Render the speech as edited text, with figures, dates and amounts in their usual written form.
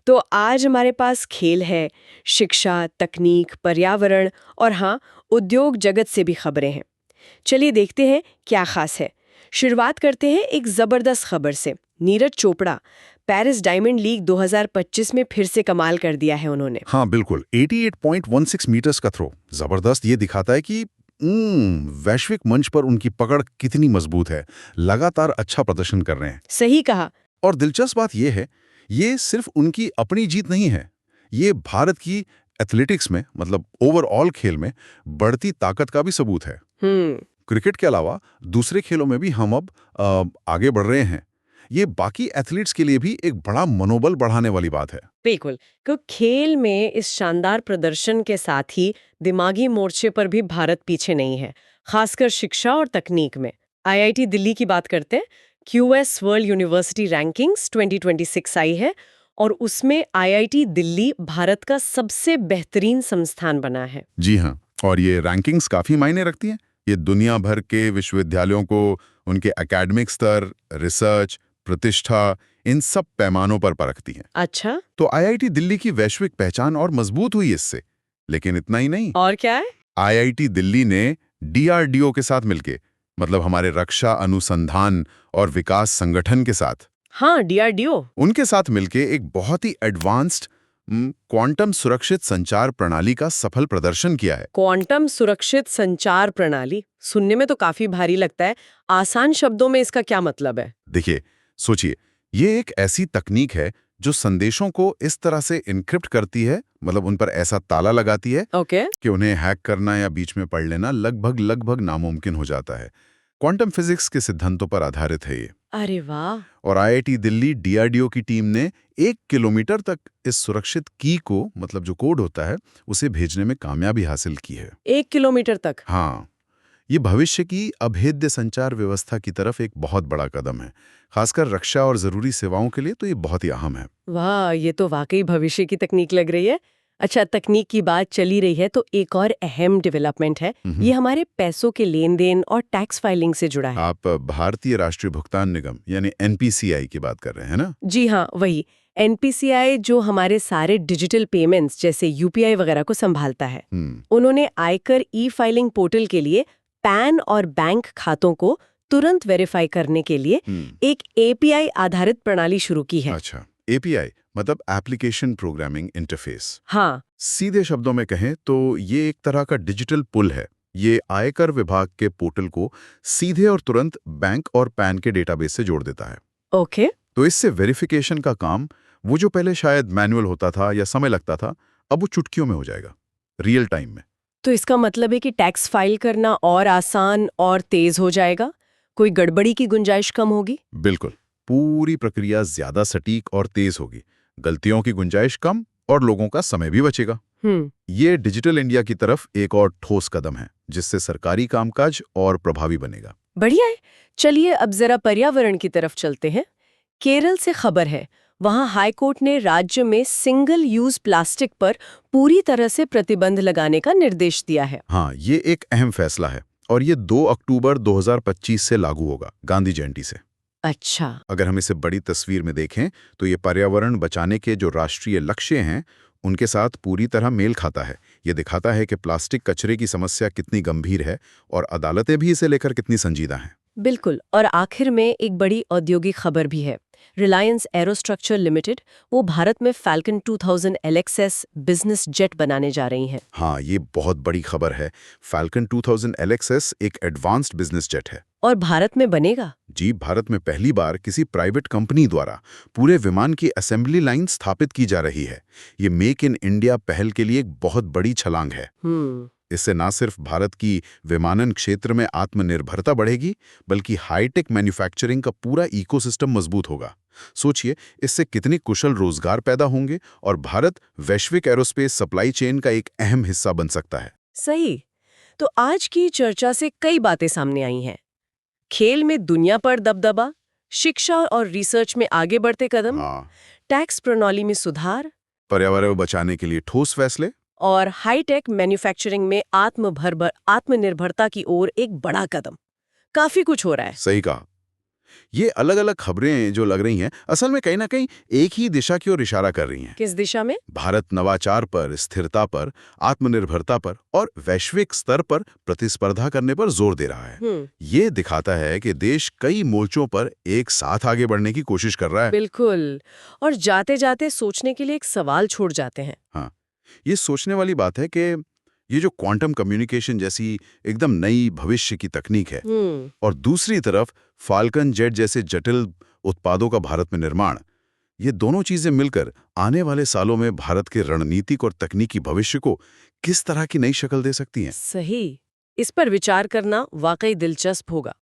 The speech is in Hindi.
तो आज हमारे पास खेल है, शिक्षा, तकनीक, पर्यावरण और हाँ, उद्योग जगत से भी खबरें हैं। चलिए देखते हैं क्या खास है। शुरुआत करते हैं एक जबरदस्त खबर से। Neeraj Chopra Paris diamond league 2025 में फिर से कमाल कर दिया है उन्होंने। हाँ बिल्कुल, 88.16 मीटर्स का थ्रो जबरदस्त। ये दिखाता है कि वैश्विक मंच पर उनकी पकड़ कितनी मजबूत है। लगातार अच्छा प्रदर्शन कर रहे हैं। सही कहा। और दिलचस्प बात यह है, ये सिर्फ उनकी अपनी जीत नहीं है, ये भारत की एथलेटिक्स में, मतलब ओवरऑल खेल में बढ़ती ताकत का भी सबूत है। क्रिकेट के अलावा दूसरे खेलों में भी हम अब आगे बढ़ रहे हैं। ये बाकी एथलीट्स के लिए भी एक बड़ा मनोबल बढ़ाने वाली बात है। बिल्कुल, क्योंकि खेल में इस शानदार प्रदर्शन के साथ ही दिमागी मोर्चे पर भी भारत पीछे नहीं है, खासकर शिक्षा और तकनीक में। आईआईटी दिल्ली की बात करते हैं। क्यूएस वर्ल्ड यूनिवर्सिटी रैंकिंग्स 2026 आई है और उसमें आईआईटी दिल्ली भारत का सबसे बेहतरीन संस्थान बना है। जी हाँ, और ये रैंकिंग्स काफी मायने रखती हैं। ये दुनिया भर के विश्वविद्यालयों को उनके एकेडमिक स्तर, रिसर्च, प्रतिष्ठा, इन सब पैमानों पर परखती हैं। अच्छा, तो आईआईटी दिल्ली की वैश्विक पहचान और मजबूत हुई इससे। लेकिन इतना ही नहीं, और क्या है? आईआईटी दिल्ली ने डीआरडीओ के साथ मिलके, मतलब हमारे रक्षा अनुसंधान और विकास संगठन के साथ, हाँ, डीआरडीओ। उनके साथ मिलके एक बहुत ही एडवांस्ड क्वांटम सुरक्षित संचार प्रणाली का सफल प्रदर्शन किया है। क्वांटम सुरक्षित संचार प्रणाली सुनने में तो काफी भारी लगता है। आसान शब्दों में इसका क्या मतलब है? देखिए, सोचिए, ये एक ऐसी तकनीक है जो संदेशों को इस तरह से इनक्रिप्ट करती है, मतलब उन पर ऐसा ताला लगाती है ओके। कि उन्हें हैक करना या बीच में पढ़ लेना लगभग लगभग नामुमकिन हो जाता है। क्वांटम फिजिक्स के सिद्धांतों पर आधारित है ये। अरे वाह। और आईआईटी दिल्ली डीआरडीओ की टीम ने 1 किलोमीटर तक इस सुरक्षित की को, मतलब जो कोड होता है, उसे भेजने में कामयाबी हासिल की है। 1 किलोमीटर तक? हाँ, ये भविष्य की अभेद्य संचार व्यवस्था की तरफ एक बहुत बड़ा कदम है। खासकर रक्षा और जरूरी सेवाओं के लिए तो ये बहुत ही अहम है। वाह, ये तो वाकई भविष्य की तकनीक लग रही है। अच्छा, तकनीक की बात चली रही है तो एक और अहम डेवलपमेंट है। ये हमारे पैसों के लेन देन और टैक्स फाइलिंग से जुड़ा है। आप भारतीय राष्ट्रीय भुगतान निगम यानी एनपीसीआई की बात कर रहे हैं ना? जी हाँ, वही एनपीसीआई जो हमारे सारे डिजिटल पेमेंट्स जैसे यूपीआई वगैरह को संभालता है। उन्होंने आयकर ई फाइलिंग पोर्टल के लिए पैन और बैंक खातों को तुरंत वेरीफाई करने के लिए एक एपीआई आधारित प्रणाली शुरू की है। अच्छा, एपीआई मतलब एप्लीकेशन प्रोग्रामिंग इंटरफेस। हाँ, सीधे शब्दों में कहें तो ये एक तरह का डिजिटल पुल है। ये आयकर विभाग के पोर्टल को सीधे और तुरंत बैंक और पैन के डेटाबेस से जोड़ देता है। ओके। तो इससे वेरिफिकेशन का काम, वो जो पहले शायद मैनुअल होता था या समय लगता था, अब वो चुटकियों में हो जाएगा, रियल टाइम में। तो इसका मतलब है कि टैक्स फाइल करना और आसान और तेज हो जाएगा, कोई गड़बड़ी की गुंजाइश कम होगी। बिल्कुल, पूरी प्रक्रिया ज्यादा सटीक और तेज होगी, गलतियों की गुंजाइश कम और लोगों का समय भी बचेगा। ये डिजिटल इंडिया की तरफ एक और ठोस कदम है, जिससे सरकारी कामकाज और प्रभावी बनेगा। बढ़िया है। चलिए अब जरा पर्यावरण की तरफ चलते हैं। केरल से खबर है, वहां हाईकोर्ट ने राज्य में सिंगल यूज प्लास्टिक पर पूरी तरह से प्रतिबंध लगाने का निर्देश दिया है। हाँ, ये एक अहम फैसला है और ये 2 अक्टूबर 2025 से लागू होगा, गांधी जयंती से। अच्छा। अगर हम इसे बड़ी तस्वीर में देखें तो ये पर्यावरण बचाने के जो राष्ट्रीय लक्ष्य हैं, उनके साथ पूरी तरह मेल खाता है। ये दिखाता है कि प्लास्टिक कचरे की समस्या कितनी गंभीर है और अदालतें भी इसे लेकर कितनी संजीदा हैं। बिल्कुल। और आखिर में एक बड़ी औद्योगिक खबर भी है। रिलायंस एरोस्ट्रक्चर लिमिटेड वो भारत में फैल्कन 2000 एलएक्सएस बिजनेस जेट बनाने जा रही हैं। हाँ, ये बहुत बड़ी खबर है। फैल्कन 2000 एलएक्सएस एक एडवांस्ड बिजनेस जेट है। और भारत में बनेगा? जी, भारत में पहली बार किसी प्राइवेट कंपनी द्वारा पूरे विमान की असेंबली लाइन स्थापित की जा रही है। ये मेक इन इंडिया पहल के लिए एक बहुत बड़ी छलांग है। इससे न सिर्फ भारत की विमानन क्षेत्र में आत्मनिर्भरता बढ़ेगी, बल्कि हाईटेक मैन्युफैक्चरिंग का पूरा इकोसिस्टम मजबूत होगा। सोचिए, इससे कितने कुशल रोजगार पैदा होंगे और भारत वैश्विक एरोस्पेस सप्लाई चेन का एक अहम हिस्सा बन सकता है। सही। तो आज की चर्चा से कई बातें सामने आई हैं। खेल में दुनिया पर दबदबा, शिक्षा और रिसर्च में आगे बढ़ते कदम, हाँ, टैक्स प्रणाली में सुधार पर्यावरण बचाने के लिए ठोस फैसले, और हाईटेक मैन्युफैक्चरिंग में आत्मनिर्भरता की ओर एक बड़ा कदम। काफी कुछ हो रहा है। सही कहा। ये अलग-अलग खबरें जो लग रही हैं, असल में कहीं ना कहीं एक ही दिशा की ओर इशारा कर रही हैं। किस दिशा में? भारत नवाचार पर, स्थिरता पर, आत्मनिर्भरता पर और वैश्विक स्तर पर प्रतिस्पर्धा करने पर जोर दे रहा है। ये दिखाता है कि देश कई मोर्चों पर एक साथ आगे बढ़ने की कोशिश कर रहा है। बिल्कुल। और जाते जाते सोचने के लिए एक सवाल छोड़ जाते हैं। हाँ, ये सोचने वाली बात है कि ये जो क्वांटम कम्युनिकेशन जैसी एकदम नई भविष्य की तकनीक है और दूसरी तरफ फाल्कन जेट जैसे जटिल उत्पादों का भारत में निर्माण, ये दोनों चीजें मिलकर आने वाले सालों में भारत के रणनीतिक और तकनीकी भविष्य को किस तरह की नई शक्ल दे सकती हैं। सही। इस पर विचार करना वाकई दिलचस्प होगा।